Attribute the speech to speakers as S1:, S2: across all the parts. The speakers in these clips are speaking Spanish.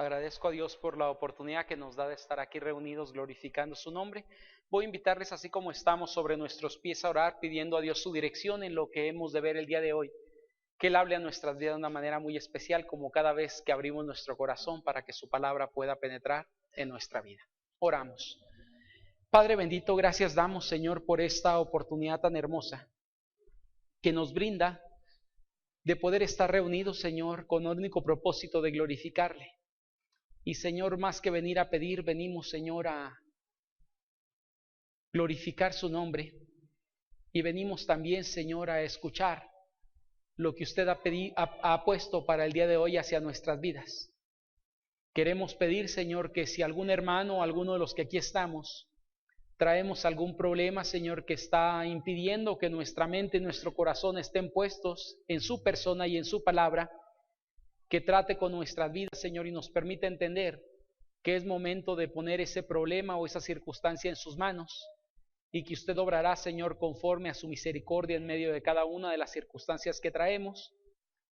S1: Agradezco a Dios por la oportunidad que nos da de estar aquí reunidos glorificando su nombre. Voy a invitarles, así como estamos sobre nuestros pies, a orar pidiendo a Dios su dirección en lo que hemos de ver el día de hoy. Que Él hable a nuestras vidas de una manera muy especial, como cada vez que abrimos nuestro corazón para que su palabra pueda penetrar en nuestra vida. Oramos. Padre bendito, gracias damos, Señor, por esta oportunidad tan hermosa que nos brinda de poder estar reunidos, Señor, con el único propósito de glorificarle. Y Señor, más que venir a pedir, venimos, Señor, a glorificar su nombre. Y venimos también, Señor, a escuchar lo que usted ha puesto para el día de hoy hacia nuestras vidas. Queremos pedir, Señor, que si algún hermano o alguno de los que aquí estamos traemos algún problema, Señor, que está impidiendo que nuestra mente y nuestro corazón estén puestos en su persona y en su palabra, que trate con nuestras vidas, Señor, y nos permita entender que es momento de poner ese problema o esa circunstancia en sus manos, y que usted obrará, Señor, conforme a su misericordia en medio de cada una de las circunstancias que traemos,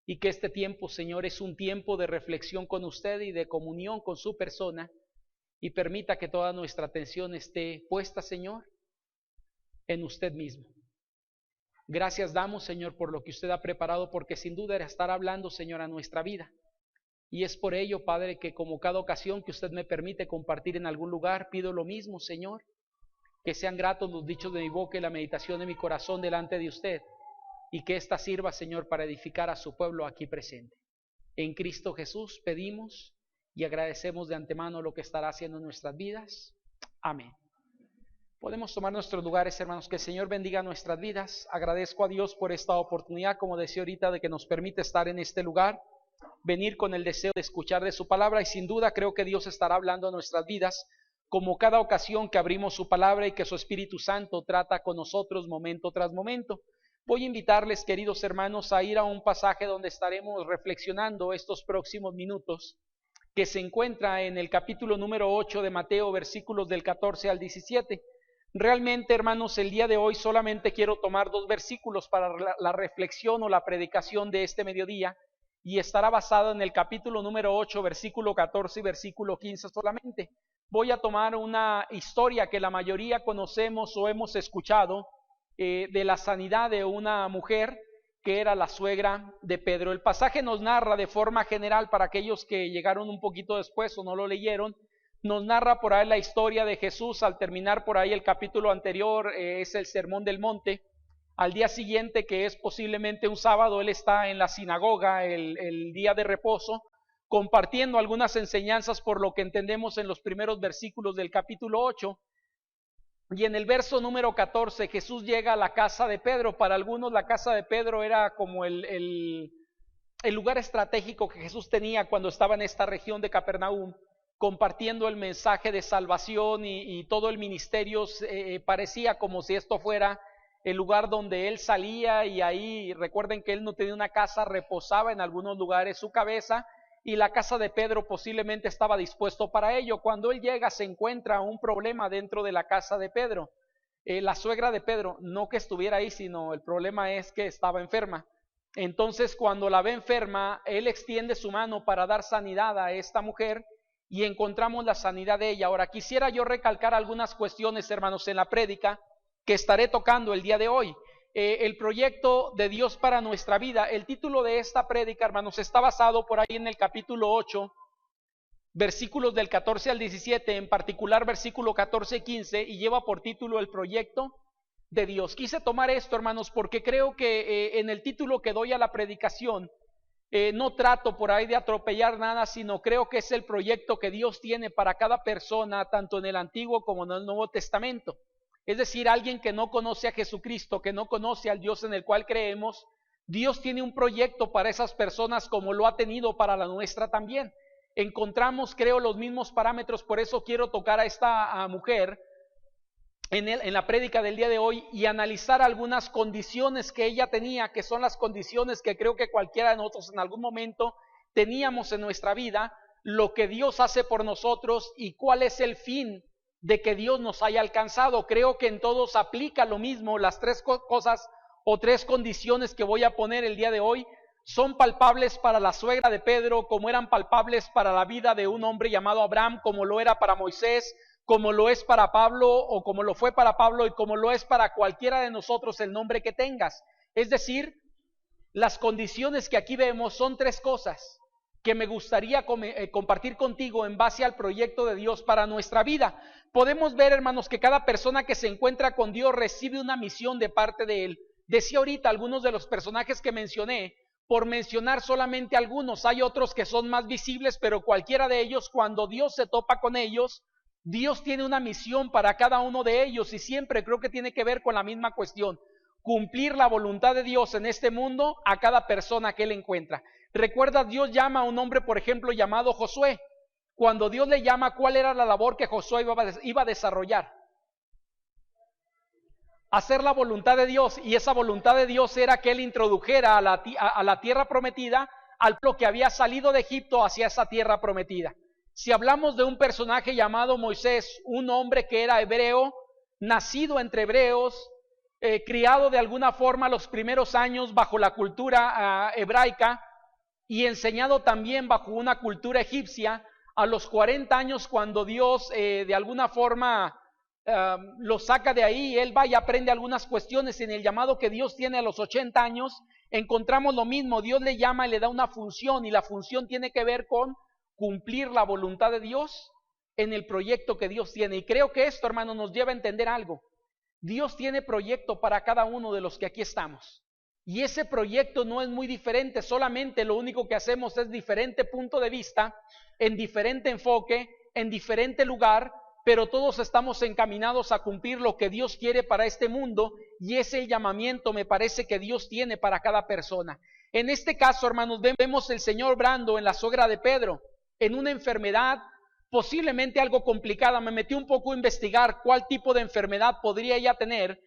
S1: y que este tiempo, Señor, es un tiempo de reflexión con usted y de comunión con su persona, y permita que toda nuestra atención esté puesta, Señor, en usted mismo. Gracias damos, Señor, por lo que usted ha preparado, porque sin duda era estar hablando, Señor, a nuestra vida. Y es por ello, Padre, que como cada ocasión que usted me permite compartir en algún lugar, pido lo mismo, Señor, que sean gratos los dichos de mi boca y la meditación de mi corazón delante de usted, y que ésta sirva, Señor, para edificar a su pueblo aquí presente. En Cristo Jesús pedimos y agradecemos de antemano lo que estará haciendo en nuestras vidas. Amén. Podemos tomar nuestros lugares, hermanos. Que el Señor bendiga nuestras vidas. Agradezco a Dios por esta oportunidad, como decía ahorita, de que nos permite estar en este lugar, venir con el deseo de escuchar de su palabra, y sin duda creo que Dios estará hablando a nuestras vidas, como cada ocasión que abrimos su palabra y que su Espíritu Santo trata con nosotros momento tras momento. Voy a invitarles, queridos hermanos, a ir a un pasaje donde estaremos reflexionando estos próximos minutos, que se encuentra en el capítulo número 8 de Mateo, versículos del 14 al 17. Realmente, hermanos, el día de hoy solamente quiero tomar 2 versículos para la reflexión o la predicación de este mediodía, y estará basado en el capítulo número 8, versículo 14 y versículo 15 solamente. Voy a tomar una historia que la mayoría conocemos o hemos escuchado, de la sanidad de una mujer que era la suegra de Pedro. El pasaje nos narra de forma general, para aquellos que llegaron un poquito después o no lo leyeron, nos narra por ahí la historia de Jesús. Al terminar por ahí el capítulo anterior, es el Sermón del Monte. Al día siguiente, que es posiblemente un sábado, él está en la sinagoga el día de reposo, compartiendo algunas enseñanzas, por lo que entendemos en los primeros versículos del capítulo 8. Y en el verso número 14, Jesús llega a la casa de Pedro. Para algunos la casa de Pedro era como el lugar estratégico que Jesús tenía cuando estaba en esta región de Capernaum, compartiendo el mensaje de salvación, y todo el ministerio parecía como si esto fuera el lugar donde él salía, y ahí recuerden que él no tenía una casa, reposaba en algunos lugares su cabeza, y la casa de Pedro posiblemente estaba dispuesto para ello. Cuando él llega, se encuentra un problema dentro de la casa de Pedro. La suegra de Pedro, no que estuviera ahí, sino el problema es que estaba enferma. Entonces, cuando la ve enferma, él extiende su mano para dar sanidad a esta mujer, y encontramos la sanidad de ella. Ahora, quisiera yo recalcar algunas cuestiones, hermanos, en la prédica que estaré tocando el día de hoy. El proyecto de Dios para nuestra vida. El título de esta prédica, hermanos, está basado por ahí en el capítulo 8, versículos del 14 al 17, en particular versículo 14 y 15, y lleva por título el proyecto de Dios. Quise tomar esto, hermanos, porque creo que en el título que doy a la predicación, no trato por ahí de atropellar nada, sino creo que es el proyecto que Dios tiene para cada persona, tanto en el Antiguo como en el Nuevo Testamento. Es decir, alguien que no conoce a Jesucristo, que no conoce al Dios en el cual creemos, Dios tiene un proyecto para esas personas, como lo ha tenido para la nuestra también. Encontramos, creo, los mismos parámetros. Por eso quiero tocar a esta mujer en la prédica del día de hoy, y analizar algunas condiciones que ella tenía, que son las condiciones que creo que cualquiera de nosotros en algún momento teníamos en nuestra vida, lo que Dios hace por nosotros y cuál es el fin de que Dios nos haya alcanzado. Creo que en todos aplica lo mismo. Las 3 cosas o 3 condiciones que voy a poner el día de hoy son palpables para la suegra de Pedro, como eran palpables para la vida de un hombre llamado Abraham, como lo era para Moisés, como lo es para Pablo, o como lo fue para Pablo, y como lo es para cualquiera de nosotros el nombre que tengas. Es decir, las condiciones que aquí vemos son tres cosas que me gustaría compartir contigo en base al proyecto de Dios para nuestra vida. Podemos ver, hermanos, que cada persona que se encuentra con Dios recibe una misión de parte de Él. Decía ahorita algunos de los personajes que mencioné, por mencionar solamente algunos. Hay otros que son más visibles, pero cualquiera de ellos, cuando Dios se topa con ellos, Dios tiene una misión para cada uno de ellos, y siempre creo que tiene que ver con la misma cuestión: cumplir la voluntad de Dios en este mundo a cada persona que Él encuentra. Recuerda, Dios llama a un hombre, por ejemplo, llamado Josué. Cuando Dios le llama, ¿cuál era la labor que Josué iba a desarrollar? Hacer la voluntad de Dios, y esa voluntad de Dios era que Él introdujera a la tierra prometida al pueblo que había salido de Egipto hacia esa tierra prometida. Si hablamos de un personaje llamado Moisés, un hombre que era hebreo, nacido entre hebreos, criado de alguna forma los primeros años bajo la cultura hebraica y enseñado también bajo una cultura egipcia, a los 40 años cuando Dios de alguna forma lo saca de ahí, él va y aprende algunas cuestiones. En el llamado que Dios tiene a los 80 años encontramos lo mismo. Dios le llama y le da una función, y la función tiene que ver con cumplir la voluntad de Dios en el proyecto que Dios tiene. Y creo que esto, hermano, nos lleva a entender algo. Dios tiene proyecto para cada uno de los que aquí estamos, y ese proyecto no es muy diferente, solamente lo único que hacemos es diferente punto de vista, en diferente enfoque, en diferente lugar, pero todos estamos encaminados a cumplir lo que Dios quiere para este mundo, y ese llamamiento me parece que Dios tiene para cada persona. En este caso, hermanos, vemos el Señor obrando en la suegra de Pedro, en una enfermedad posiblemente algo complicada. Me metí un poco a investigar cuál tipo de enfermedad podría ella tener.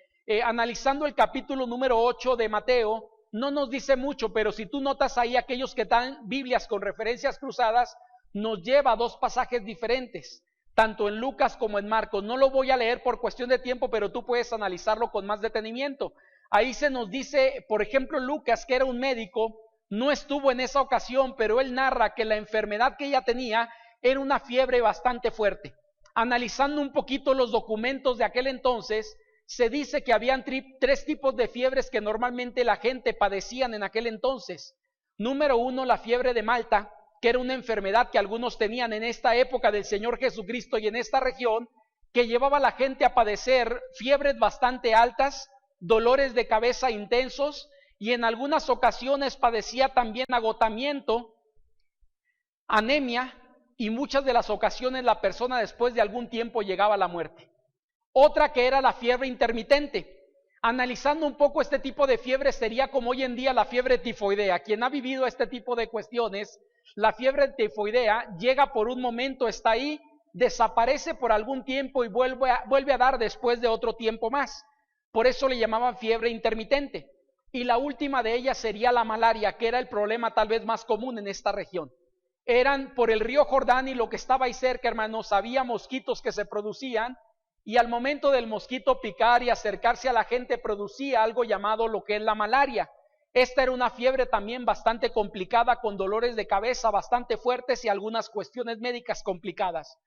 S1: Analizando el capítulo número 8 de Mateo, no nos dice mucho, pero si tú notas ahí, aquellos que dan Biblias con referencias cruzadas, nos lleva a dos pasajes diferentes, tanto en Lucas como en Marcos. No lo voy a leer por cuestión de tiempo, pero tú puedes analizarlo con más detenimiento. Ahí se nos dice, por ejemplo, Lucas, que era un médico, no estuvo en esa ocasión, pero él narra que la enfermedad que ella tenía era una fiebre bastante fuerte. Analizando un poquito los documentos de aquel entonces, se dice que habían tres tipos de fiebres que normalmente la gente padecían en aquel entonces. Número uno, la fiebre de Malta, que era una enfermedad que algunos tenían en esta época del Señor Jesucristo y en esta región, que llevaba a la gente a padecer fiebres bastante altas, dolores de cabeza intensos, y en algunas ocasiones padecía también agotamiento, anemia, y muchas de las ocasiones la persona después de algún tiempo llegaba a la muerte. Otra que era la fiebre intermitente. Analizando un poco este tipo de fiebre, sería como hoy en día la fiebre tifoidea. Quien ha vivido este tipo de cuestiones, la fiebre tifoidea llega por un momento, está ahí, desaparece por algún tiempo y vuelve a dar después de otro tiempo más. Por eso le llamaban fiebre intermitente. Y la última de ellas sería la malaria, que era el problema tal vez más común en esta región. Eran por el río Jordán y lo que estaba ahí cerca, hermanos, había mosquitos que se producían, y al momento del mosquito picar y acercarse a la gente producía algo llamado lo que es la malaria. Esta era una fiebre también bastante complicada, con dolores de cabeza bastante fuertes y algunas cuestiones médicas complicadas.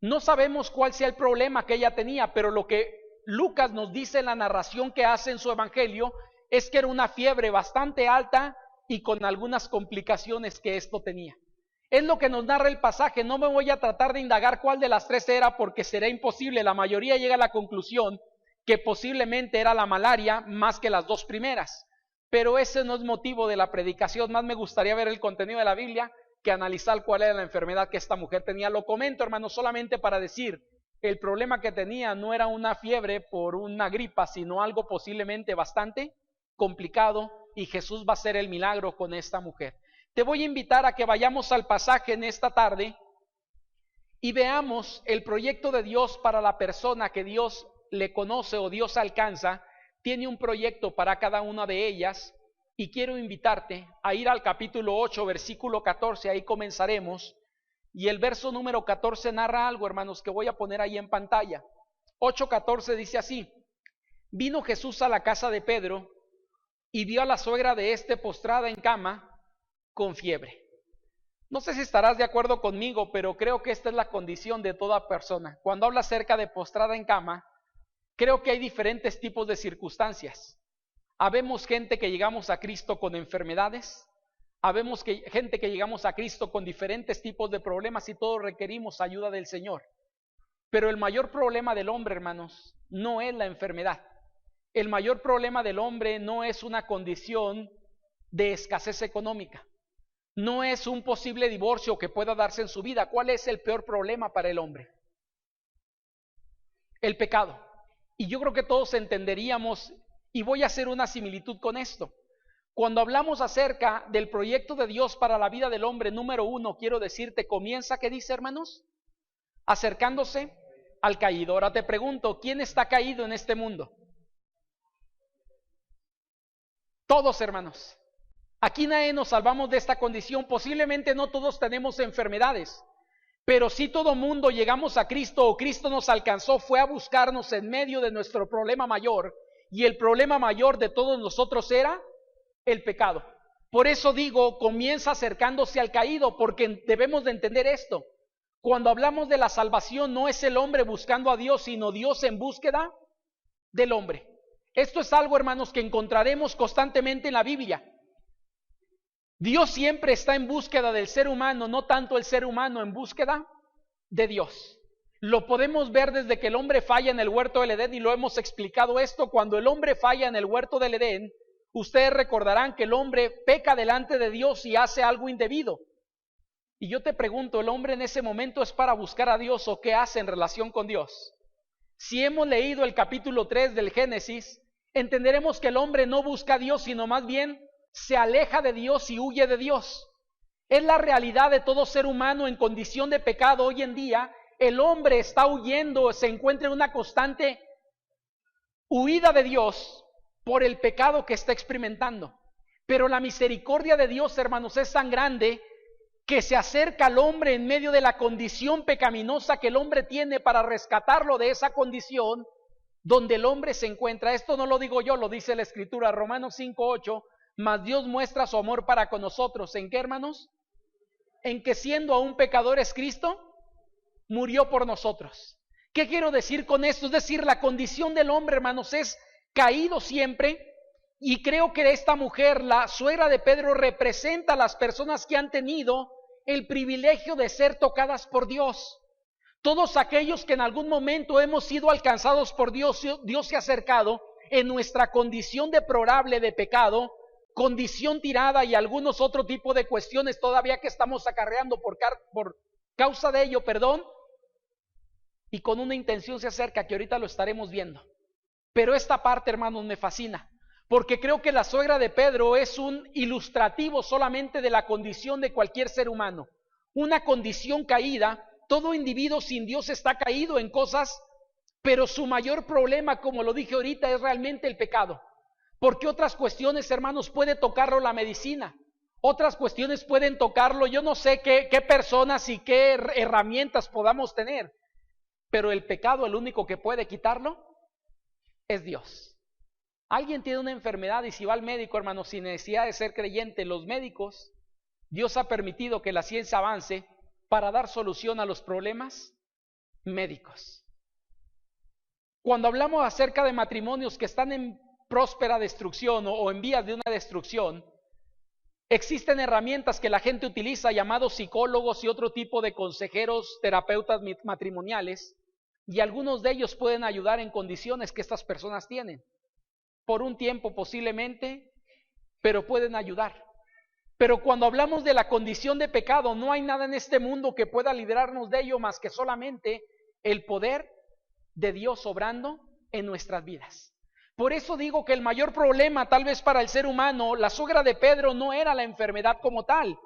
S1: No sabemos cuál sea el problema que ella tenía, pero lo que Lucas nos dice en la narración que hace en su evangelio es que era una fiebre bastante alta y con algunas complicaciones que esto tenía. Es lo que nos narra el pasaje. No me voy a tratar de indagar cuál de las tres era, porque será imposible. La mayoría llega a la conclusión que posiblemente era la malaria más que las dos primeras. Pero ese no es motivo de la predicación. Más me gustaría ver el contenido de la Biblia que analizar cuál era la enfermedad que esta mujer tenía. Lo comento, hermano, solamente para decir, el problema que tenía no era una fiebre por una gripa, sino algo posiblemente bastante complicado, y Jesús va a hacer el milagro con esta mujer. Te voy a invitar a que vayamos al pasaje en esta tarde y veamos el proyecto de Dios para la persona que Dios le conoce o Dios alcanza. Tiene un proyecto para cada una de ellas, y quiero invitarte a ir al capítulo 8, versículo 14, ahí comenzaremos, y el verso número 14 narra algo, hermanos, que voy a poner ahí en pantalla. 8:14 dice así: vino Jesús a la casa de Pedro y vio a la suegra de éste postrada en cama, con fiebre. No sé si estarás de acuerdo conmigo, pero creo que esta es la condición de toda persona. Cuando habla acerca de postrada en cama, creo que hay diferentes tipos de circunstancias. Habemos gente que llegamos a Cristo con enfermedades, habemos gente que llegamos a Cristo con diferentes tipos de problemas y todos requerimos ayuda del Señor. Pero el mayor problema del hombre, hermanos, no es la enfermedad. El mayor problema del hombre no es una condición de escasez económica. No es un posible divorcio que pueda darse en su vida. ¿Cuál es el peor problema para el hombre? El pecado. Y yo creo que todos entenderíamos, y voy a hacer una similitud con esto. Cuando hablamos acerca del proyecto de Dios para la vida del hombre, número 1, quiero decirte, comienza, ¿qué dice, hermanos? Acercándose al caído. Ahora te pregunto, ¿quién está caído en este mundo? Todos, hermanos. Aquí nadie nos salvamos de esta condición. Posiblemente no todos tenemos enfermedades, pero si todo mundo llegamos a Cristo o Cristo nos alcanzó, fue a buscarnos en medio de nuestro problema mayor, y el problema mayor de todos nosotros era el pecado. Por eso digo, comienza acercándose al caído, porque debemos de entender esto. Cuando hablamos de la salvación, no es el hombre buscando a Dios, sino Dios en búsqueda del hombre. Esto es algo, hermanos, que encontraremos constantemente en la Biblia. Dios siempre está en búsqueda del ser humano, no tanto el ser humano en búsqueda de Dios. Lo podemos ver desde que el hombre falla en el huerto del Edén, y lo hemos explicado esto. Cuando el hombre falla en el huerto del Edén, ustedes recordarán que el hombre peca delante de Dios y hace algo indebido. Y yo te pregunto, ¿el hombre en ese momento es para buscar a Dios o qué hace en relación con Dios? Si hemos leído el capítulo 3 del Génesis, entenderemos que el hombre no busca a Dios, sino más bien se aleja de Dios y huye de Dios. Es la realidad de todo ser humano en condición de pecado hoy en día. El hombre está huyendo, se encuentra en una constante huida de Dios por el pecado que está experimentando. Pero la misericordia de Dios, hermanos, es tan grande que se acerca al hombre en medio de la condición pecaminosa que el hombre tiene para rescatarlo de esa condición donde el hombre se encuentra. Esto no lo digo yo, lo dice la Escritura, Romanos 5:8. Mas Dios muestra su amor para con nosotros. ¿En qué, hermanos? En que siendo aún pecadores, Cristo murió por nosotros. ¿Qué quiero decir con esto? Es decir, la condición del hombre, hermanos, es caído siempre. Y creo que esta mujer, la suegra de Pedro, representa a las personas que han tenido el privilegio de ser tocadas por Dios. Todos aquellos que en algún momento hemos sido alcanzados por Dios, Dios se ha acercado en nuestra condición deplorable de pecado, condición tirada y algunos otro tipo de cuestiones todavía que estamos acarreando por causa de ello, y con una intención se acerca, que ahorita lo estaremos viendo. Pero esta parte, hermanos, me fascina, porque creo que la suegra de Pedro es un ilustrativo solamente de la condición de cualquier ser humano, una condición caída. Todo individuo sin Dios está caído en cosas, pero su mayor problema, como lo dije ahorita, es realmente el pecado. Porque otras cuestiones, hermanos, puede tocarlo la medicina, otras cuestiones pueden tocarlo, yo no sé qué personas y qué herramientas podamos tener, pero el pecado, el único que puede quitarlo es Dios. Alguien tiene una enfermedad y si va al médico, hermanos, sin necesidad de ser creyente, los médicos, Dios ha permitido que la ciencia avance para dar solución a los problemas médicos. Cuando hablamos acerca de matrimonios que están en próspera destrucción o en vías de una destrucción, existen herramientas que la gente utiliza, llamados psicólogos y otro tipo de consejeros, terapeutas matrimoniales, y algunos de ellos pueden ayudar en condiciones que estas personas tienen, por un tiempo posiblemente, pero pueden ayudar. Pero cuando hablamos de la condición de pecado, no hay nada en este mundo que pueda librarnos de ello más que solamente el poder de Dios obrando en nuestras vidas. Por eso digo que el mayor problema tal vez para el ser humano, la suegra de Pedro, no era la enfermedad como tal.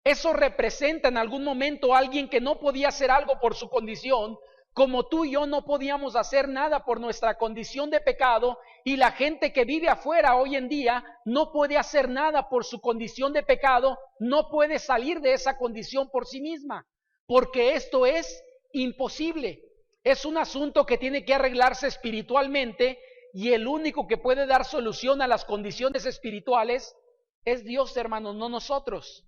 S1: Eso representa en algún momento a alguien que no podía hacer algo por su condición, como tú y yo no podíamos hacer nada por nuestra condición de pecado, y la gente que vive afuera hoy en día no puede hacer nada por su condición de pecado, no puede salir de esa condición por sí misma, porque esto es imposible. Es un asunto que tiene que arreglarse espiritualmente, y el único que puede dar solución a las condiciones espirituales es Dios, hermanos, no nosotros.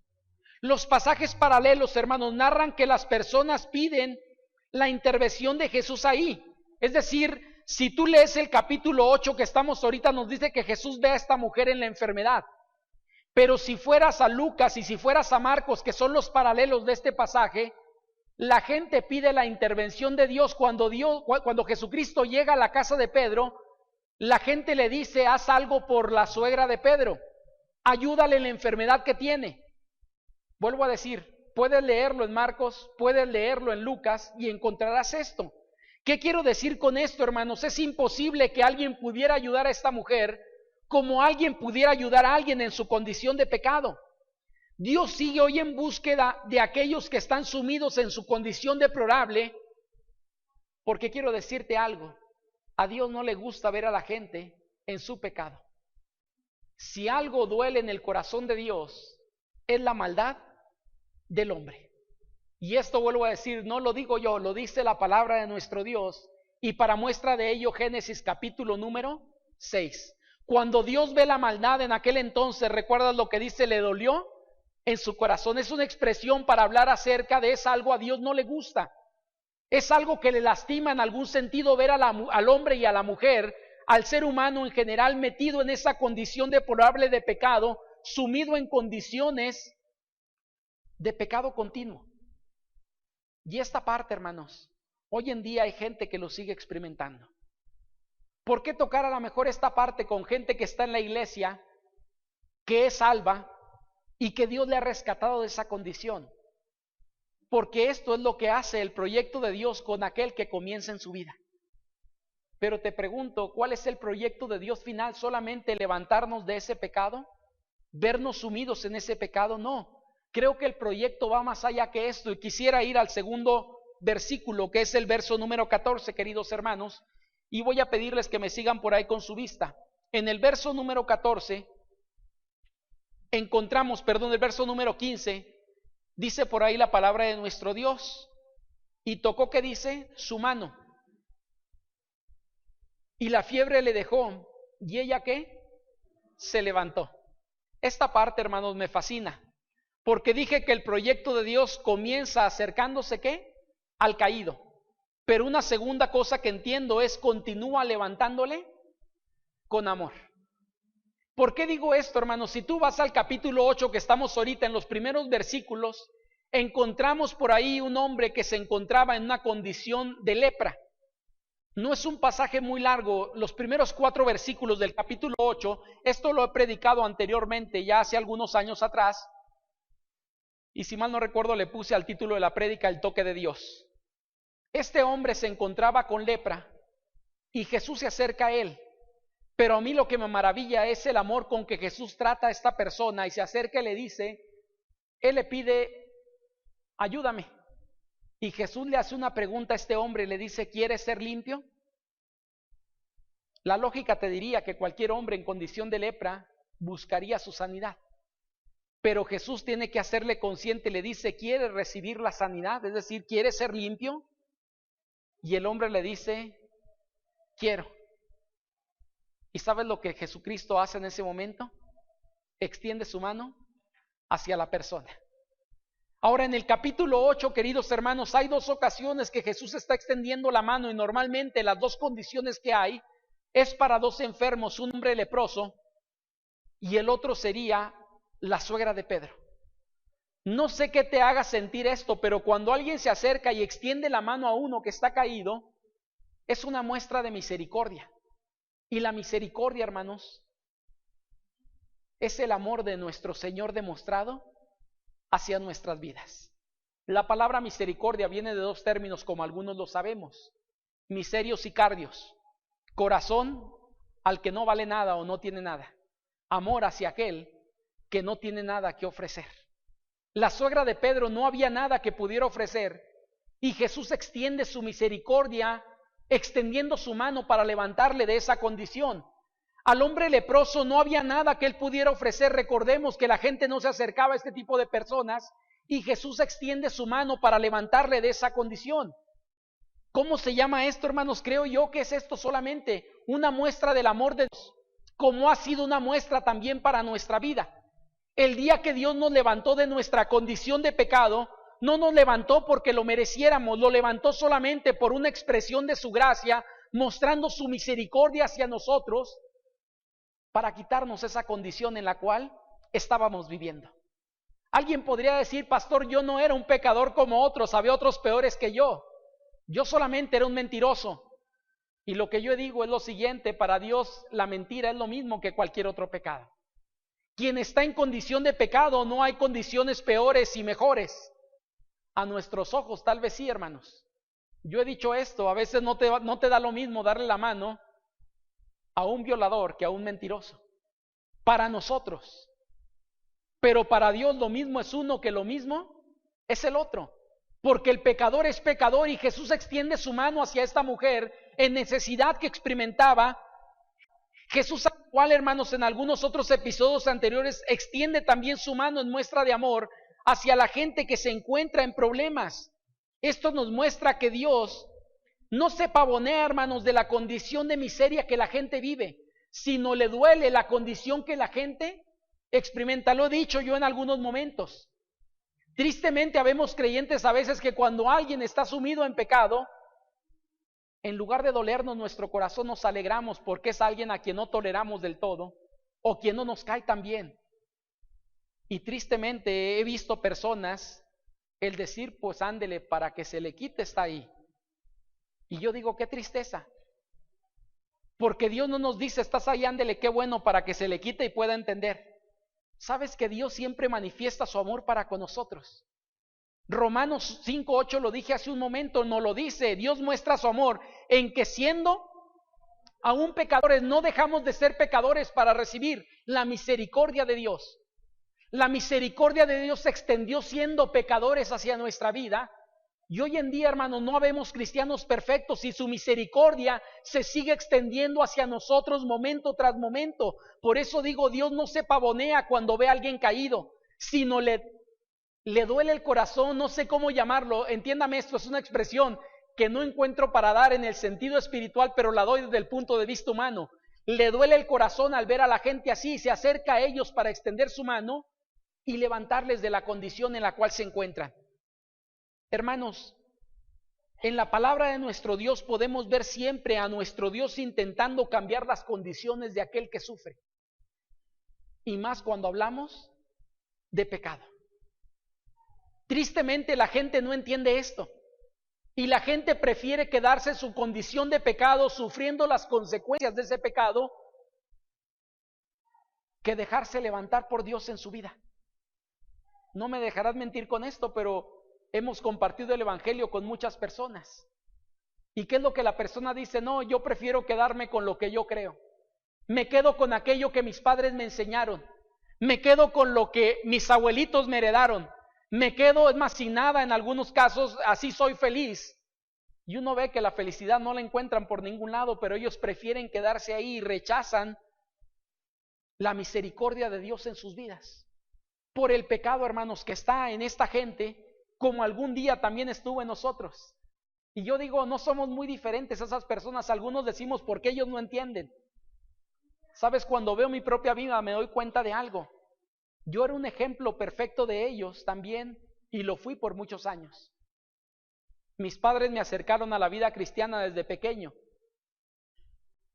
S1: Los pasajes paralelos, hermanos, narran que las personas piden la intervención de Jesús ahí. Es decir, si tú lees el capítulo 8 que estamos ahorita, nos dice que Jesús ve a esta mujer en la enfermedad. Pero si fueras a Lucas y si fueras a Marcos, que son los paralelos de este pasaje, la gente pide la intervención de Dios. Cuando Jesucristo llega a la casa de Pedro, la gente le dice: haz algo por la suegra de Pedro, ayúdale en la enfermedad que tiene. Vuelvo a decir, puedes leerlo en Marcos, puedes leerlo en Lucas y encontrarás esto. ¿Qué quiero decir con esto, hermanos? Es imposible que alguien pudiera ayudar a esta mujer como alguien pudiera ayudar a alguien en su condición de pecado. Dios sigue hoy en búsqueda de aquellos que están sumidos en su condición deplorable, porque quiero decirte algo, a Dios no le gusta ver a la gente en su pecado. Si algo duele en el corazón de Dios, es la maldad del hombre. Y esto, vuelvo a decir, no lo digo yo, lo dice la palabra de nuestro Dios, y para muestra de ello Génesis capítulo número 6. Cuando Dios ve la maldad en aquel entonces, ¿recuerdas lo que dice? Le dolió en su corazón. Es una expresión para hablar acerca de es algo a Dios no le gusta. Es algo que le lastima en algún sentido ver al hombre y a la mujer, al ser humano en general metido en esa condición deplorable de pecado, sumido en condiciones de pecado continuo. Y esta parte, hermanos, hoy en día hay gente que lo sigue experimentando. ¿Por qué tocar a lo mejor esta parte con gente que está en la iglesia, que es salva y que Dios le ha rescatado de esa condición? Porque esto es lo que hace el proyecto de Dios con aquel que comienza en su vida. Pero te pregunto, ¿cuál es el proyecto de Dios final? ¿Solamente levantarnos de ese pecado? ¿Vernos sumidos en ese pecado? No. Creo que el proyecto va más allá que esto, y quisiera ir al segundo versículo, que es el verso número 14, queridos hermanos, y voy a pedirles que me sigan por ahí con su vista. En el verso número 14 encontramos, el verso número 15, dice por ahí la palabra de nuestro Dios: y tocó, ¿qué dice? Su mano, y la fiebre le dejó, y ella, ¿qué? Se levantó. Esta parte, hermanos, me fascina, porque dije que el proyecto de Dios comienza acercándose, ¿qué? Al caído. Pero una segunda cosa que entiendo es: continúa levantándole con amor. ¿Por qué digo esto, hermanos? Si tú vas al capítulo 8 que estamos ahorita, en los primeros versículos, encontramos por ahí un hombre que se encontraba en una condición de lepra. No es un pasaje muy largo, los primeros 4 versículos del capítulo 8, esto lo he predicado anteriormente, ya hace algunos años atrás, y si mal no recuerdo le puse al título de la prédica El toque de Dios. Este hombre se encontraba con lepra y Jesús se acerca a él, pero a mí lo que me maravilla es el amor con que Jesús trata a esta persona, y se acerca y le dice, él le pide: ayúdame. Y Jesús le hace una pregunta a este hombre y le dice: ¿quieres ser limpio? La lógica te diría que cualquier hombre en condición de lepra buscaría su sanidad, pero Jesús tiene que hacerle consciente, le dice: ¿quieres recibir la sanidad? Es decir, ¿quieres ser limpio? Y el hombre le dice: quiero. ¿Y sabes lo que Jesucristo hace en ese momento? Extiende su mano hacia la persona. Ahora, en el capítulo 8, queridos hermanos, hay 2 ocasiones que Jesús está extendiendo la mano, y normalmente las 2 condiciones que hay es para 2 enfermos, un hombre leproso y el otro sería la suegra de Pedro. No sé qué te haga sentir esto, pero cuando alguien se acerca y extiende la mano a uno que está caído, es una muestra de misericordia. Y la misericordia, hermanos, es el amor de nuestro Señor demostrado hacia nuestras vidas. La palabra misericordia viene de 2 términos, como algunos lo sabemos: miserios y cardios. Corazón al que no vale nada o no tiene nada. Amor hacia aquel que no tiene nada que ofrecer. La suegra de Pedro no había nada que pudiera ofrecer, y Jesús extiende su misericordia extendiendo su mano para levantarle de esa condición. Al hombre leproso no había nada que él pudiera ofrecer. Recordemos que la gente no se acercaba a este tipo de personas, y Jesús extiende su mano para levantarle de esa condición. ¿Cómo se llama esto, hermanos? Creo yo que es esto solamente una muestra del amor de Dios, como ha sido una muestra también para nuestra vida. El día que Dios nos levantó de nuestra condición de pecado, no nos levantó porque lo mereciéramos, lo levantó solamente por una expresión de su gracia, mostrando su misericordia hacia nosotros para quitarnos esa condición en la cual estábamos viviendo. Alguien podría decir: pastor, yo no era un pecador como otros, había otros peores que yo solamente era un mentiroso. Y lo que yo digo es lo siguiente: para Dios la mentira es lo mismo que cualquier otro pecado. Quien está en condición de pecado, no hay condiciones peores y mejores. A nuestros ojos tal vez sí, hermanos. Yo he dicho esto: a veces no te da lo mismo darle la mano a un violador que a un mentiroso, para nosotros. Pero para Dios lo mismo es uno que lo mismo es el otro. Porque el pecador es pecador, y Jesús extiende su mano hacia esta mujer en necesidad que experimentaba. Jesús, al cual, hermanos, en algunos otros episodios anteriores, extiende también su mano en muestra de amor hacia la gente que se encuentra en problemas. Esto nos muestra que Dios no se pavonea, hermanos, de la condición de miseria que la gente vive, sino le duele la condición que la gente experimenta. Lo he dicho yo en algunos momentos. Tristemente habemos creyentes a veces que cuando alguien está sumido en pecado, en lugar de dolernos nuestro corazón, nos alegramos porque es alguien a quien no toleramos del todo o quien no nos cae tan bien. Y tristemente he visto personas el decir: pues ándele, para que se le quite está ahí. Y yo digo: qué tristeza, porque Dios no nos dice: estás ahí, ándele, qué bueno, para que se le quite y pueda entender. ¿Sabes que Dios siempre manifiesta su amor para con nosotros? Romanos 5:8, lo dije hace un momento, nos lo dice. Dios muestra su amor en que, siendo aún pecadores, no dejamos de ser pecadores para recibir la misericordia de Dios. La misericordia de Dios se extendió siendo pecadores hacia nuestra vida. Y hoy en día, hermanos, no habemos cristianos perfectos, y su misericordia se sigue extendiendo hacia nosotros momento tras momento. Por eso digo, Dios no se pavonea cuando ve a alguien caído, sino le duele el corazón. No sé cómo llamarlo, entiéndame esto, es una expresión que no encuentro para dar en el sentido espiritual, pero la doy desde el punto de vista humano. Le duele el corazón al ver a la gente así, se acerca a ellos para extender su mano y levantarles de la condición en la cual se encuentran. Hermanos, en la palabra de nuestro Dios podemos ver siempre a nuestro Dios intentando cambiar las condiciones de aquel que sufre. Y más cuando hablamos de pecado. Tristemente la gente no entiende esto. Y la gente prefiere quedarse en su condición de pecado, sufriendo las consecuencias de ese pecado, que dejarse levantar por Dios en su vida. No me dejarás mentir con esto, pero hemos compartido el evangelio con muchas personas. ¿Y qué es lo que la persona dice? No, yo prefiero quedarme con lo que yo creo. Me quedo con aquello que mis padres me enseñaron. Me quedo con lo que mis abuelitos me heredaron. Me quedo, es más, sin nada en algunos casos, así soy feliz. Y uno ve que la felicidad no la encuentran por ningún lado, pero ellos prefieren quedarse ahí y rechazan la misericordia de Dios en sus vidas. Por el pecado, hermanos, que está en esta gente, como algún día también estuvo en nosotros. Y yo digo, no somos muy diferentes a esas personas. Algunos decimos: porque ellos no entienden. Sabes, cuando veo mi propia vida me doy cuenta de algo. Yo era un ejemplo perfecto de ellos también, y lo fui por muchos años. Mis padres me acercaron a la vida cristiana desde pequeño.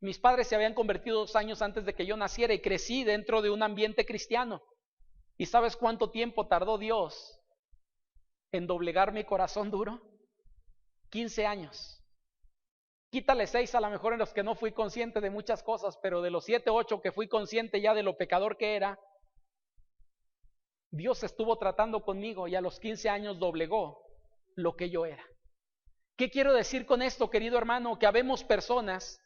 S1: Mis padres se habían convertido 2 años antes de que yo naciera, y crecí dentro de un ambiente cristiano. ¿Y sabes cuánto tiempo tardó Dios en doblegar mi corazón duro? 15 años. Quítale 6 a lo mejor en los que no fui consciente de muchas cosas, pero de los 7, 8 que fui consciente ya de lo pecador que era, Dios estuvo tratando conmigo, y a los 15 años doblegó lo que yo era. ¿Qué quiero decir con esto, querido hermano? Que habemos personas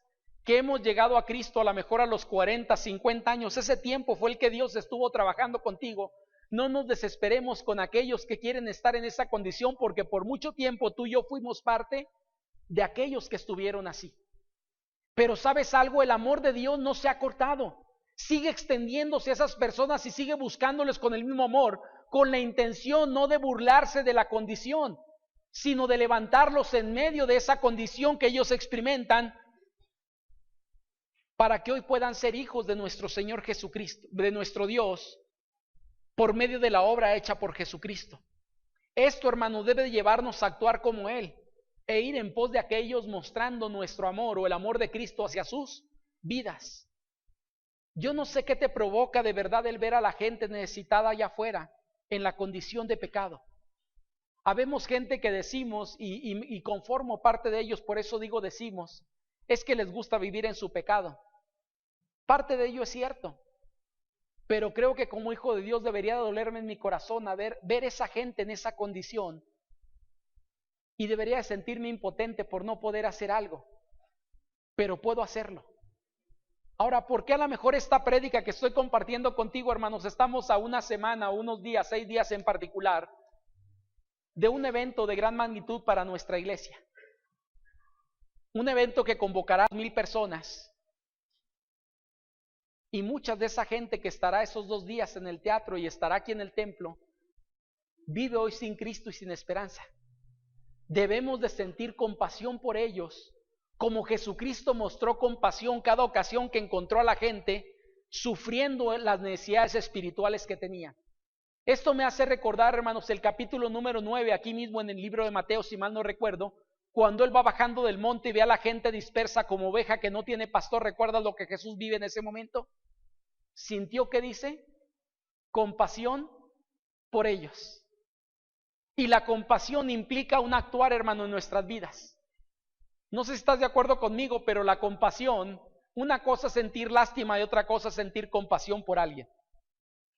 S1: que hemos llegado a Cristo a lo mejor a los 40, 50 años. Ese tiempo fue el que Dios estuvo trabajando contigo. No nos desesperemos con aquellos que quieren estar en esa condición, porque por mucho tiempo tú y yo fuimos parte de aquellos que estuvieron así. Pero ¿sabes algo? El amor de Dios no se ha cortado. Sigue extendiéndose a esas personas y sigue buscándoles con el mismo amor, con la intención no de burlarse de la condición, sino de levantarlos en medio de esa condición que ellos experimentan, para que hoy puedan ser hijos de nuestro Señor Jesucristo, de nuestro Dios, por medio de la obra hecha por Jesucristo. Esto, hermanos, debe llevarnos a actuar como Él e ir en pos de aquellos mostrando nuestro amor o el amor de Cristo hacia sus vidas. Yo no sé qué te provoca de verdad el ver a la gente necesitada allá afuera en la condición de pecado. Habemos gente que decimos, y conformo parte de ellos, por eso digo decimos, es que les gusta vivir en su pecado. Parte de ello es cierto, pero creo que como hijo de Dios debería dolerme en mi corazón ver esa gente en esa condición, y debería de sentirme impotente por no poder hacer algo, pero puedo hacerlo. Ahora, ¿por qué a lo mejor esta prédica que estoy compartiendo contigo, hermanos, estamos a una semana, unos días, 6 días en particular, de un evento de gran magnitud para nuestra iglesia? Un evento que convocará a 1,000 personas. Y mucha de esa gente que estará esos 2 días en el teatro y estará aquí en el templo, vive hoy sin Cristo y sin esperanza. Debemos de sentir compasión por ellos, como Jesucristo mostró compasión cada ocasión que encontró a la gente sufriendo las necesidades espirituales que tenía. Esto me hace recordar, hermanos, el capítulo número 9, aquí mismo en el libro de Mateo, si mal no recuerdo, cuando Él va bajando del monte y ve a la gente dispersa como oveja que no tiene pastor. ¿Recuerdas lo que Jesús vive en ese momento? Sintió, ¿qué dice? Compasión por ellos. Y la compasión implica un actuar, hermano, en nuestras vidas. No sé si estás de acuerdo conmigo, pero la compasión, una cosa es sentir lástima y otra cosa es sentir compasión por alguien.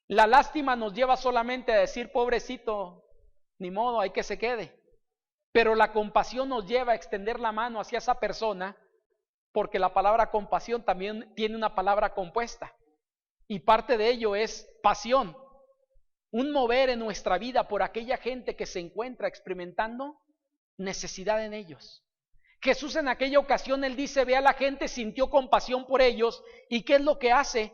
S1: La lástima nos lleva solamente a decir, pobrecito, ni modo, hay que se quede. Pero la compasión nos lleva a extender la mano hacia esa persona, porque la palabra compasión también tiene una palabra compuesta. Y parte de ello es pasión. Un mover en nuestra vida por aquella gente que se encuentra experimentando necesidad en ellos. Jesús en aquella ocasión, Él dice, ve a la gente, sintió compasión por ellos. ¿Y qué es lo que hace?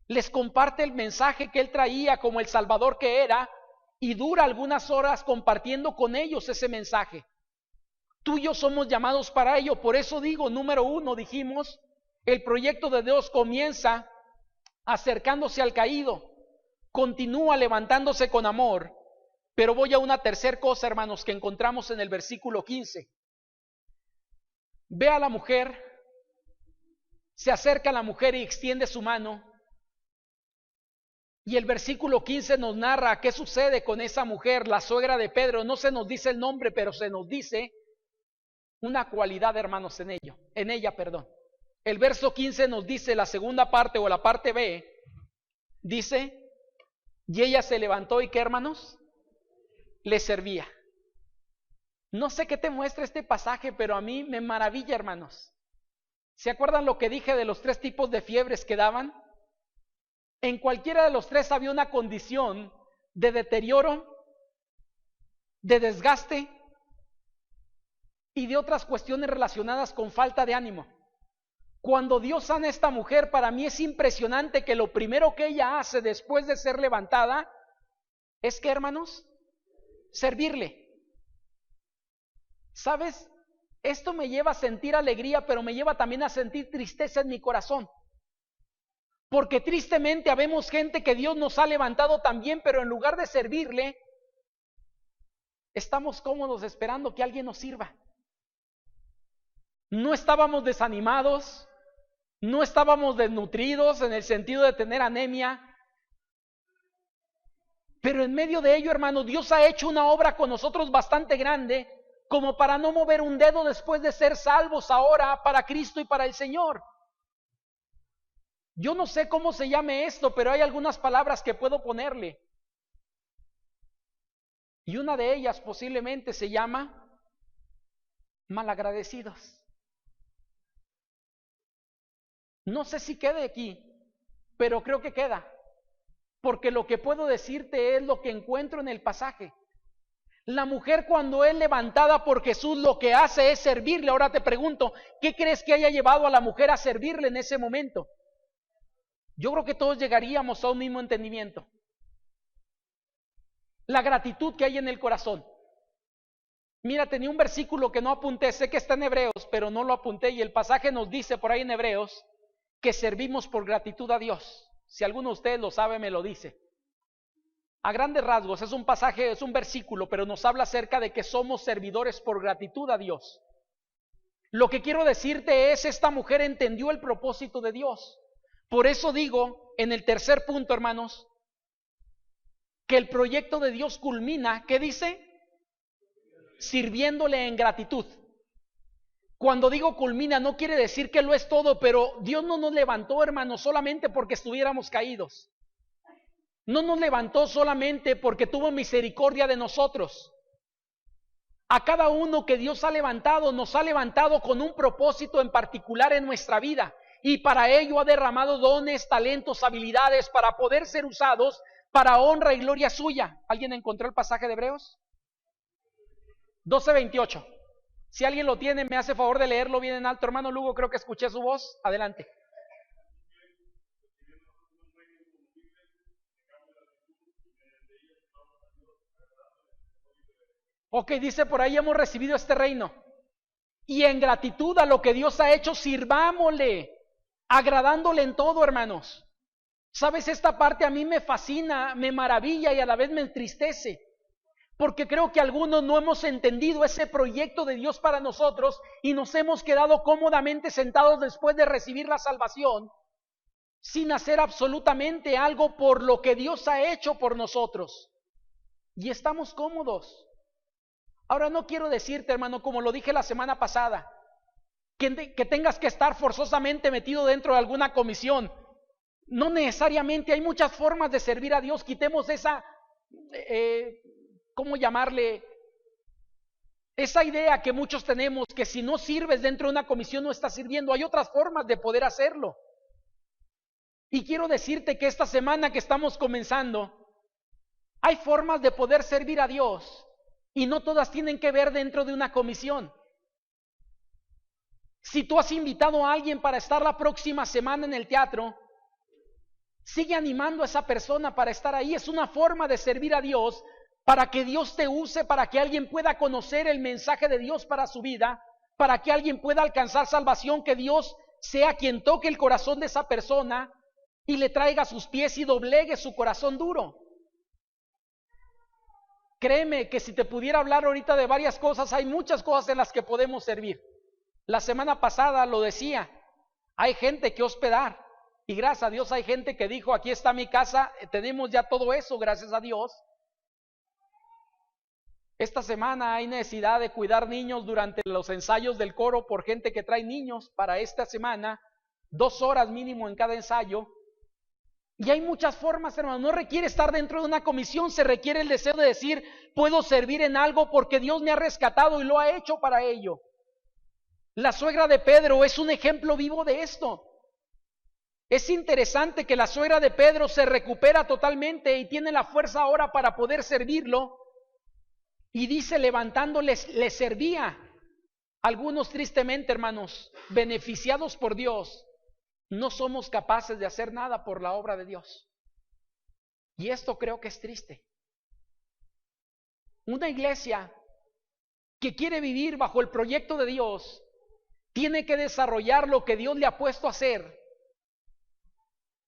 S1: Les comparte el mensaje que Él traía como el Salvador que era, y dura algunas horas compartiendo con ellos ese mensaje. Tú y yo somos llamados para ello. Por eso digo, número 1, dijimos, el proyecto de Dios comienza acercándose al caído, continúa levantándose con amor. Pero voy a una tercera cosa, hermanos, que encontramos en el versículo 15. Ve a la mujer, se acerca a la mujer y extiende su mano. Y el versículo 15 nos narra qué sucede con esa mujer, la suegra de Pedro. No se nos dice el nombre, pero se nos dice una cualidad, hermanos, en ella. El verso 15 nos dice la segunda parte o la parte B, dice, y ella se levantó y ¿qué, hermanos? Le servía. No sé qué te muestra este pasaje, pero a mí me maravilla, hermanos. ¿Se acuerdan lo que dije de los 3 tipos de fiebres que daban? En cualquiera de los 3 había una condición de deterioro, de desgaste y de otras cuestiones relacionadas con falta de ánimo. Cuando Dios sana a esta mujer, para mí es impresionante que lo primero que ella hace después de ser levantada es que, hermanos, servirle. ¿Sabes? Esto me lleva a sentir alegría, pero me lleva también a sentir tristeza en mi corazón. Porque tristemente habemos gente que Dios nos ha levantado también, pero en lugar de servirle, estamos cómodos esperando que alguien nos sirva. No estábamos desanimados, no estábamos desnutridos en el sentido de tener anemia, pero en medio de ello, hermano, Dios ha hecho una obra con nosotros bastante grande, como para no mover un dedo después de ser salvos ahora para Cristo y para el Señor. Yo no sé cómo se llame esto, pero hay algunas palabras que puedo ponerle. Y una de ellas posiblemente se llama malagradecidos. No sé si quede aquí, pero creo que queda. Porque lo que puedo decirte es lo que encuentro en el pasaje. La mujer, cuando es levantada por Jesús, lo que hace es servirle. Ahora te pregunto, ¿qué crees que haya llevado a la mujer a servirle en ese momento? Yo creo que todos llegaríamos a un mismo entendimiento. La gratitud que hay en el corazón. Mira, tenía un versículo que no apunté, sé que está en Hebreos, pero no lo apunté, y el pasaje nos dice por ahí en Hebreos que servimos por gratitud a Dios. Si alguno de ustedes lo sabe, me lo dice. A grandes rasgos, es un pasaje, es un versículo, pero nos habla acerca de que somos servidores por gratitud a Dios. Lo que quiero decirte es, esta mujer entendió el propósito de Dios. Por eso digo, en el tercer punto, hermanos, que el proyecto de Dios culmina, ¿qué dice? Sirviéndole en gratitud. Cuando digo culmina, no quiere decir que lo es todo, pero Dios no nos levantó, hermanos, solamente porque estuviéramos caídos. No nos levantó solamente porque tuvo misericordia de nosotros. A cada uno que Dios ha levantado, nos ha levantado con un propósito en particular en nuestra vida. Y para ello ha derramado dones, talentos, habilidades para poder ser usados para honra y gloria suya. ¿Alguien encontró el pasaje de Hebreos? 12:28. Si alguien lo tiene, me hace favor de leerlo bien en alto. Hermano Lugo, creo que escuché su voz. Adelante. Ok, dice por ahí, hemos recibido este reino. Y en gratitud a lo que Dios ha hecho, sirvámosle, agradándole en todo, hermanos. ¿Sabes? Esta parte a mí me fascina, me maravilla y a la vez me entristece. Porque creo que algunos no hemos entendido ese proyecto de Dios para nosotros y nos hemos quedado cómodamente sentados después de recibir la salvación, sin hacer absolutamente algo por lo que Dios ha hecho por nosotros. Y estamos cómodos. Ahora no quiero decirte, hermano, como lo dije la semana pasada, que tengas que estar forzosamente metido dentro de alguna comisión. No necesariamente, hay muchas formas de servir a Dios. Quitemos esa, ¿cómo llamarle? Esa idea que muchos tenemos, que si no sirves dentro de una comisión no estás sirviendo. Hay otras formas de poder hacerlo. Y quiero decirte que esta semana que estamos comenzando, hay formas de poder servir a Dios. Y no todas tienen que ver dentro de una comisión. Si tú has invitado a alguien para estar la próxima semana en el teatro, sigue animando a esa persona para estar ahí. Es una forma de servir a Dios, para que Dios te use, para que alguien pueda conocer el mensaje de Dios para su vida, para que alguien pueda alcanzar salvación, que Dios sea quien toque el corazón de esa persona y le traiga a sus pies y doblegue su corazón duro. Créeme que si te pudiera hablar ahorita de varias cosas, hay muchas cosas en las que podemos servir. La semana pasada lo decía, hay gente que hospedar y gracias a Dios hay gente que dijo, aquí está mi casa, tenemos ya todo eso, gracias a Dios. Esta semana hay necesidad de cuidar niños durante los ensayos del coro por gente que trae niños para esta semana, 2 horas mínimo en cada ensayo. Y hay muchas formas, hermano, no requiere estar dentro de una comisión, se requiere el deseo de decir, puedo servir en algo porque Dios me ha rescatado y lo ha hecho para ello. La suegra de Pedro es un ejemplo vivo de esto. Es interesante que la suegra de Pedro se recupera totalmente y tiene la fuerza ahora para poder servirlo. Y dice, levantándoles, le servía. Algunos tristemente, hermanos, beneficiados por Dios, no somos capaces de hacer nada por la obra de Dios. Y esto creo que es triste. Una iglesia que quiere vivir bajo el proyecto de Dios tiene que desarrollar lo que Dios le ha puesto a hacer,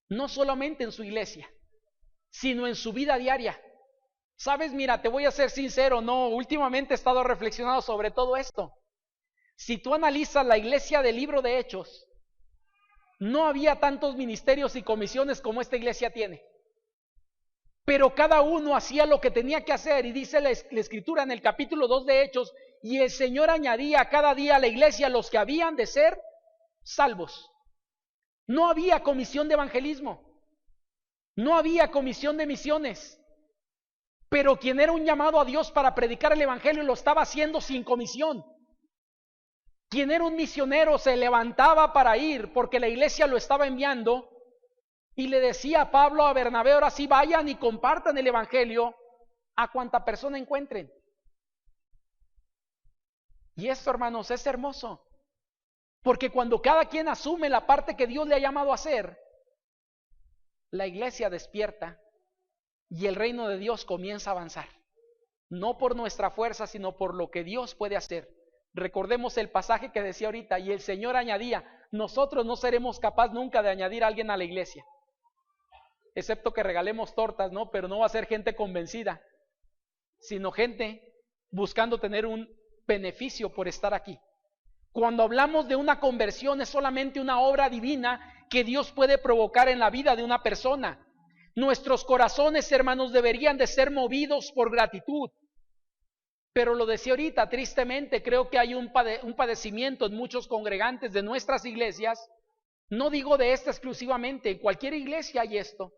S1: no solamente en su iglesia, sino en su vida diaria. Sabes, mira, te voy a ser sincero, últimamente he estado reflexionando sobre todo esto. Si tú analizas la iglesia del libro de Hechos, no había tantos ministerios y comisiones como esta iglesia tiene. Pero cada uno hacía lo que tenía que hacer, y dice la escritura en el capítulo 2 de Hechos, y el Señor añadía cada día a la iglesia los que habían de ser salvos. No había comisión de evangelismo, no había comisión de misiones, pero quien era un llamado a Dios para predicar el evangelio lo estaba haciendo sin comisión. Quien era un misionero se levantaba para ir porque la iglesia lo estaba enviando y le decía a Pablo, a Bernabé, ahora sí vayan y compartan el evangelio a cuanta persona encuentren. Y esto, hermanos, es hermoso, porque cuando cada quien asume la parte que Dios le ha llamado a hacer, la iglesia despierta y el reino de Dios comienza a avanzar, no por nuestra fuerza, sino por lo que Dios puede hacer. Recordemos el pasaje que decía ahorita, y el Señor añadía, nosotros no seremos capaces nunca de añadir a alguien a la iglesia. excepto que regalemos tortas, ¿no? Pero no va a ser gente convencida, sino gente buscando tener un beneficio por estar aquí. Cuando hablamos de una conversión es solamente una obra divina que Dios puede provocar en la vida de una persona. Nuestros corazones, hermanos, deberían de ser movidos por gratitud. Pero lo decía ahorita, tristemente, creo que hay un padecimiento en muchos congregantes de nuestras iglesias. No digo de esta exclusivamente, en cualquier iglesia hay esto.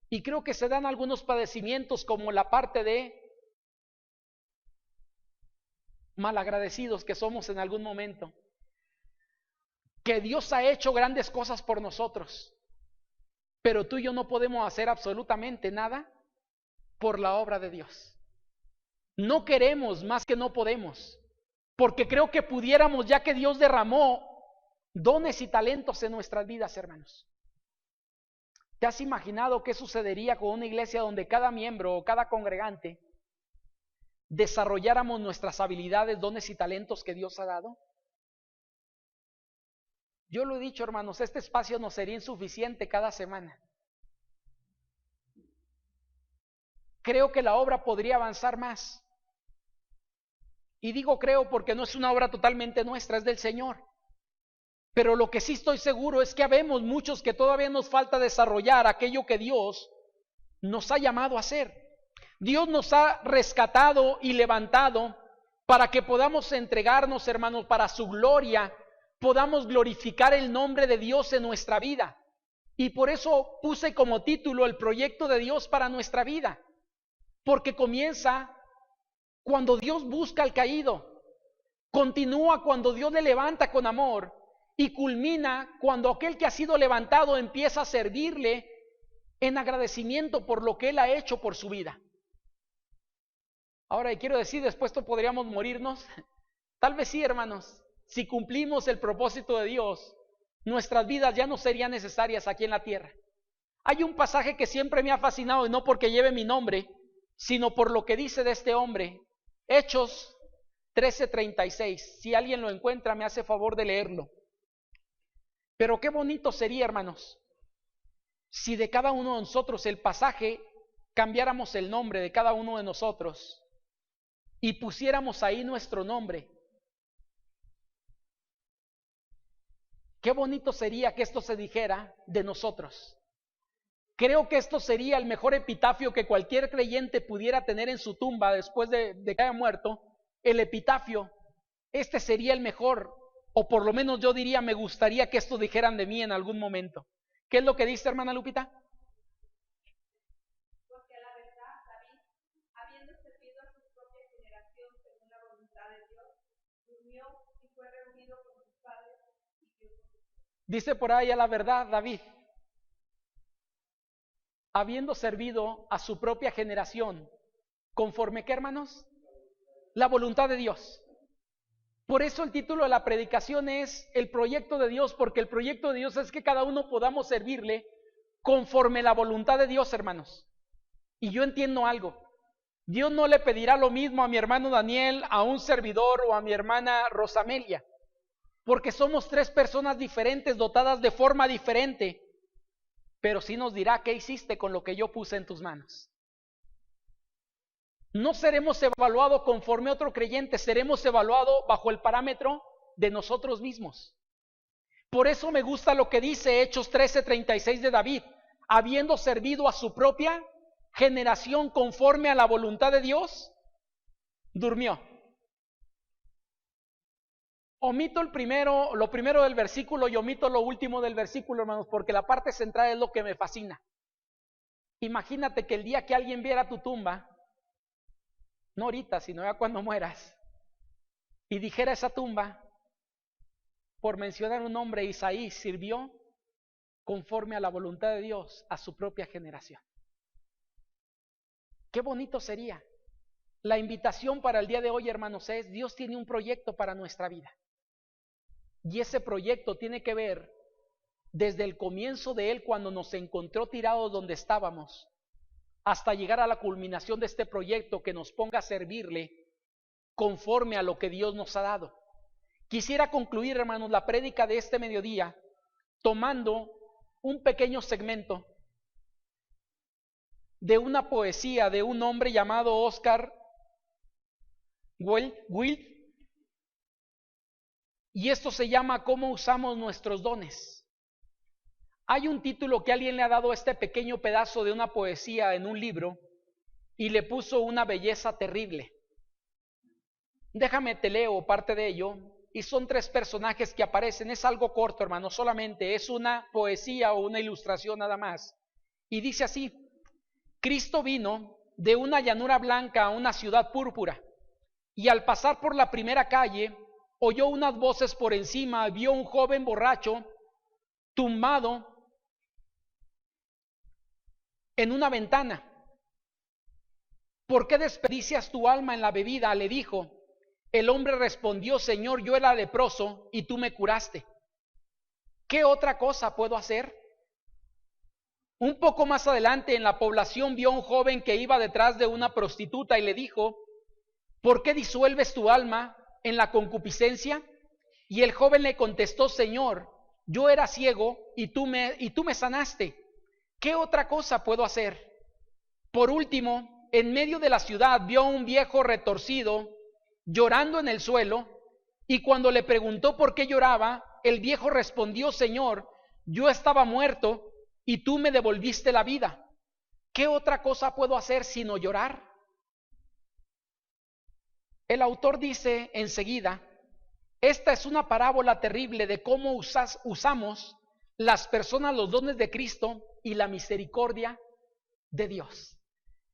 S1: Y creo que se dan algunos padecimientos como la parte de malagradecidos que somos en algún momento. Que Dios ha hecho grandes cosas por nosotros, pero tú y yo no podemos hacer absolutamente nada por la obra de Dios. No queremos más que no podemos, porque creo que pudiéramos, ya que Dios derramó dones y talentos en nuestras vidas, hermanos. ¿Te has imaginado qué sucedería con una iglesia donde cada miembro o cada congregante desarrolláramos nuestras habilidades, dones y talentos que Dios ha dado? Yo lo he dicho, hermanos, este espacio nos sería insuficiente cada semana. Creo que la obra podría avanzar más. Y digo creo porque no es una obra totalmente nuestra, es del Señor. Pero lo que sí estoy seguro es que habemos muchos que todavía nos falta desarrollar aquello que Dios nos ha llamado a hacer. Dios nos ha rescatado y levantado para que podamos entregarnos, hermanos, para su gloria, podamos glorificar el nombre de Dios en nuestra vida. Y por eso puse como título el proyecto de Dios para nuestra vida. Porque comienza cuando Dios busca al caído, continúa cuando Dios le levanta con amor y culmina cuando aquel que ha sido levantado empieza a servirle en agradecimiento por lo que Él ha hecho por su vida. Ahora, y quiero decir, después podríamos morirnos. Tal vez sí, hermanos. Si cumplimos el propósito de Dios, nuestras vidas ya no serían necesarias aquí en la tierra. Hay un pasaje que siempre me ha fascinado, y no porque lleve mi nombre, sino por lo que dice de este hombre. Hechos 13:36. Si alguien lo encuentra, me hace favor de leerlo. Pero qué bonito sería, hermanos, si de cada uno de nosotros el pasaje cambiáramos el nombre de cada uno de nosotros y pusiéramos ahí nuestro nombre. Qué bonito sería que esto se dijera de nosotros. Creo que esto sería el mejor epitafio que cualquier creyente pudiera tener en su tumba después de que haya muerto. El epitafio, este sería el mejor, o por lo menos yo diría, me gustaría que esto dijeran de mí en algún momento. ¿Qué es lo que dice, hermana Lupita?
S2: Porque la verdad, David, habiendo servido a su propia generación según la voluntad de Dios, durmió y fue reunido con sus padres y Dios.
S1: Dice por ahí a la verdad, David, habiendo servido a su propia generación, ¿conforme qué, hermanos? La voluntad de Dios. Por eso el título de la predicación es el proyecto de Dios, porque el proyecto de Dios es que cada uno podamos servirle conforme la voluntad de Dios, hermanos. Y yo entiendo algo. Dios no le pedirá lo mismo a mi hermano Daniel, a un servidor o a mi hermana Rosamelia, porque somos tres personas diferentes, dotadas de forma diferente, pero sí nos dirá qué hiciste con lo que yo puse en tus manos. No seremos evaluados conforme a otro creyente, seremos evaluados bajo el parámetro de nosotros mismos. Por eso me gusta lo que dice Hechos 13:36 de David, habiendo servido a su propia generación conforme a la voluntad de Dios, durmió. Omito lo primero del versículo y omito lo último del versículo, hermanos, porque la parte central es lo que me fascina. Imagínate que el día que alguien viera tu tumba, no ahorita, sino ya cuando mueras, y dijera esa tumba, por mencionar un nombre, Isaí sirvió conforme a la voluntad de Dios a su propia generación. Qué bonito sería. La invitación para el día de hoy, hermanos, es: Dios tiene un proyecto para nuestra vida. Y ese proyecto tiene que ver desde el comienzo de Él, cuando nos encontró tirados donde estábamos, hasta llegar a la culminación de este proyecto que nos ponga a servirle conforme a lo que Dios nos ha dado. Quisiera concluir, hermanos, la prédica de este mediodía tomando un pequeño segmento de una poesía de un hombre llamado Oscar Wilde, y esto se llama ¿Cómo usamos nuestros dones? Hay un título que alguien le ha dado a este pequeño pedazo de una poesía en un libro y le puso una belleza terrible. Déjame te leo parte de ello, y son 3 personajes que aparecen. Es algo corto, hermano, solamente es una poesía o una ilustración nada más. Y dice así: Cristo vino de una llanura blanca a una ciudad púrpura, y al pasar por la primera calle, oyó unas voces por encima, vio un joven borracho tumbado en una ventana. ¿Por qué desperdicias tu alma en la bebida?, le dijo. El hombre respondió: Señor, yo era leproso y tú me curaste. ¿Qué otra cosa puedo hacer? Un poco más adelante en la población vio a un joven que iba detrás de una prostituta y le dijo: ¿por qué disuelves tu alma en la concupiscencia? Y el joven le contestó: Señor, yo era ciego y tú me sanaste. ¿Qué otra cosa puedo hacer? Por último, en medio de la ciudad vio a un viejo retorcido llorando en el suelo, y cuando le preguntó por qué lloraba, el viejo respondió: Señor, yo estaba muerto y tú me devolviste la vida. ¿Qué otra cosa puedo hacer sino llorar? El autor dice enseguida: esta es una parábola terrible de cómo usamos las personas los dones de Cristo y la misericordia de Dios.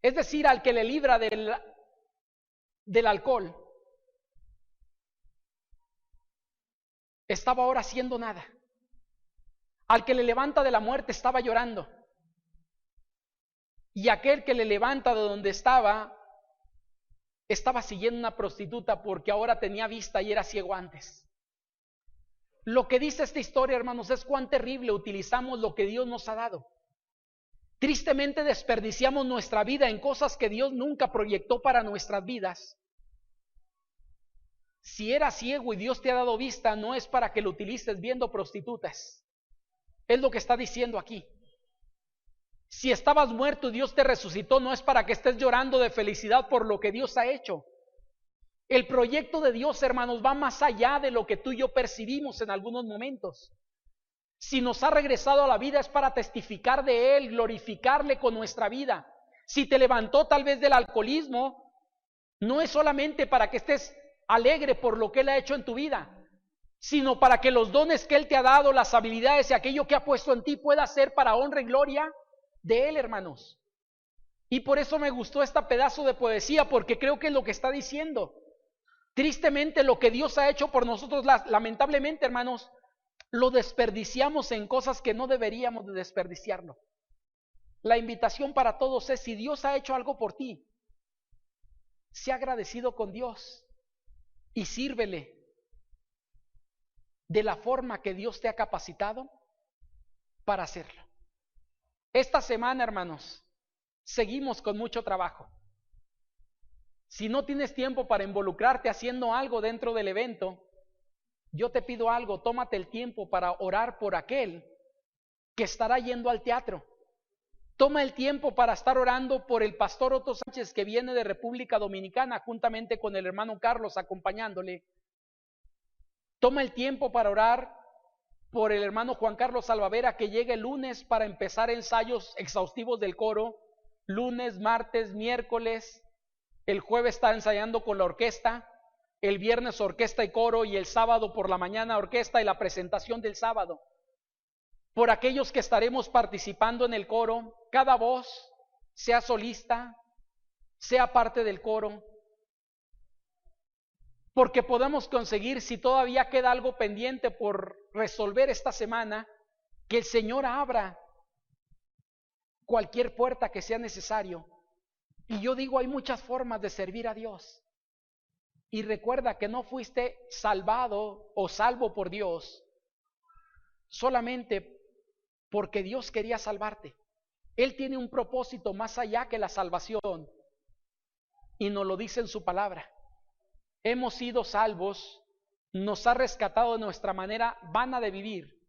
S1: Es decir, al que le libra del alcohol, estaba ahora haciendo nada. Al que le levanta de la muerte estaba llorando. Y aquel que le levanta de donde estaba siguiendo una prostituta porque ahora tenía vista y era ciego antes. Lo que dice esta historia, hermanos, es cuán terrible utilizamos lo que Dios nos ha dado. Tristemente desperdiciamos nuestra vida en cosas que Dios nunca proyectó para nuestras vidas. Si eras ciego y Dios te ha dado vista, no es para que lo utilices viendo prostitutas. Es lo que está diciendo aquí. Si estabas muerto y Dios te resucitó, no es para que estés llorando de felicidad por lo que Dios ha hecho. El proyecto de Dios, hermanos, va más allá de lo que tú y yo percibimos en algunos momentos. Si nos ha regresado a la vida es para testificar de Él, glorificarle con nuestra vida. Si te levantó tal vez del alcoholismo, no es solamente para que estés alegre por lo que Él ha hecho en tu vida, sino para que los dones que Él te ha dado, las habilidades y aquello que ha puesto en ti pueda ser para honra y gloria de Él, hermanos. Y por eso me gustó este pedazo de poesía, porque creo que es lo que está diciendo. Tristemente lo que Dios ha hecho por nosotros, lamentablemente, hermanos, lo desperdiciamos en cosas que no deberíamos de desperdiciarlo. La invitación para todos es: si Dios ha hecho algo por ti, sé agradecido con Dios y sírvele de la forma que Dios te ha capacitado para hacerlo. Esta semana, hermanos, seguimos con mucho trabajo. Si no tienes tiempo para involucrarte haciendo algo dentro del evento, yo te pido algo: tómate el tiempo para orar por aquel que estará yendo al teatro. Toma el tiempo para estar orando por el pastor Otto Sánchez, que viene de República Dominicana, juntamente con el hermano Carlos acompañándole. Toma el tiempo para orar por el hermano Juan Carlos Salvavera, que llega el lunes para empezar ensayos exhaustivos del coro. Lunes, martes, miércoles. El jueves está ensayando con la orquesta. El viernes orquesta y coro, y el sábado por la mañana orquesta y la presentación del sábado. Por aquellos que estaremos participando en el coro, cada voz, sea solista, sea parte del coro, porque podemos conseguir, si todavía queda algo pendiente por resolver esta semana, que el Señor abra cualquier puerta que sea necesario. Y yo digo, hay muchas formas de servir a Dios. Y recuerda que no fuiste salvado o salvo por Dios solamente porque Dios quería salvarte. Él tiene un propósito más allá que la salvación, y nos lo dice en su palabra. Hemos sido salvos, nos ha rescatado de nuestra manera vana de vivir,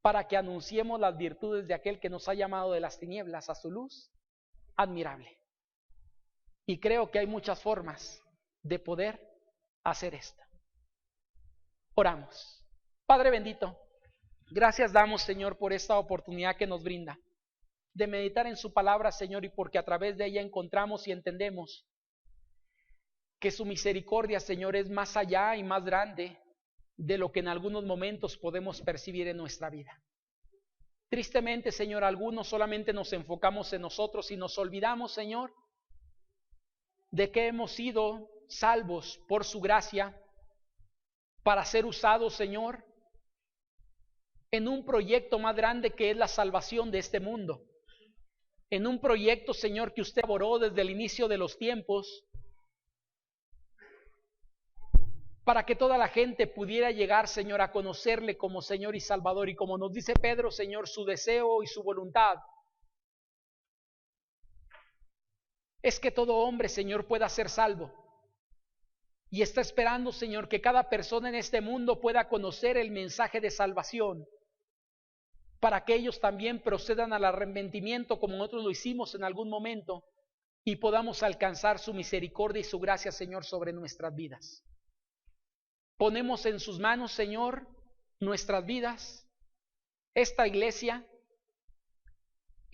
S1: para que anunciemos las virtudes de aquel que nos ha llamado de las tinieblas a su luz admirable. Y creo que hay muchas formas de poder hacer esto. Oramos. Padre bendito, gracias damos, Señor, por esta oportunidad que nos brinda de meditar en su palabra, Señor, y porque a través de ella encontramos y entendemos que su misericordia, Señor, es más allá y más grande de lo que en algunos momentos podemos percibir en nuestra vida. Tristemente, Señor, algunos solamente nos enfocamos en nosotros y nos olvidamos, Señor, de que hemos sido salvos por su gracia para ser usados, Señor, en un proyecto más grande que es la salvación de este mundo. En un proyecto, Señor, que usted elaboró desde el inicio de los tiempos para que toda la gente pudiera llegar, Señor, a conocerle como Señor y Salvador. Y como nos dice Pedro, Señor, su deseo y su voluntad es que todo hombre, Señor, pueda ser salvo. Y está esperando, Señor, que cada persona en este mundo pueda conocer el mensaje de salvación, para que ellos también procedan al arrepentimiento como nosotros lo hicimos en algún momento y podamos alcanzar su misericordia y su gracia, Señor, sobre nuestras vidas. Ponemos en sus manos, Señor, nuestras vidas, esta iglesia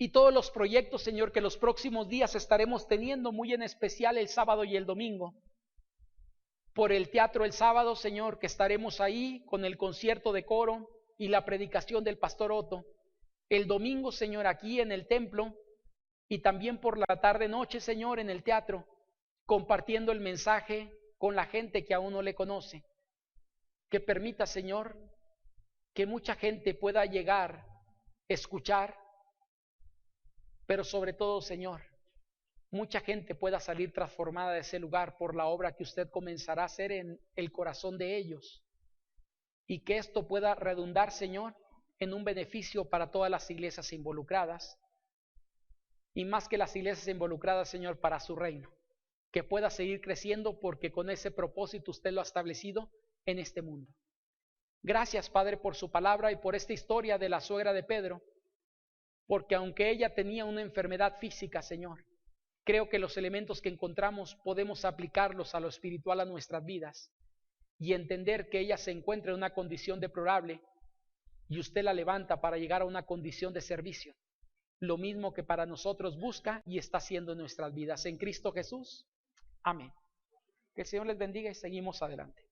S1: y todos los proyectos, Señor, que los próximos días estaremos teniendo, muy en especial el sábado y el domingo. Por el teatro el sábado, Señor, que estaremos ahí con el concierto de coro y la predicación del pastor Otto. El domingo, Señor, aquí en el templo y también por la tarde-noche, Señor, en el teatro, compartiendo el mensaje con la gente que aún no le conoce. Que permita, Señor, que mucha gente pueda llegar, escuchar, pero sobre todo, Señor, mucha gente pueda salir transformada de ese lugar por la obra que usted comenzará a hacer en el corazón de ellos. Y que esto pueda redundar, Señor, en un beneficio para todas las iglesias involucradas. Y más que las iglesias involucradas, Señor, para su reino. Que pueda seguir creciendo porque con ese propósito usted lo ha establecido en este mundo. Gracias, Padre, por su palabra y por esta historia de la suegra de Pedro. Porque aunque ella tenía una enfermedad física, Señor, creo que los elementos que encontramos podemos aplicarlos a lo espiritual a nuestras vidas y entender que ella se encuentra en una condición deplorable y usted la levanta para llegar a una condición de servicio, lo mismo que para nosotros busca y está haciendo en nuestras vidas. En Cristo Jesús, amén. Que el Señor les bendiga y seguimos adelante.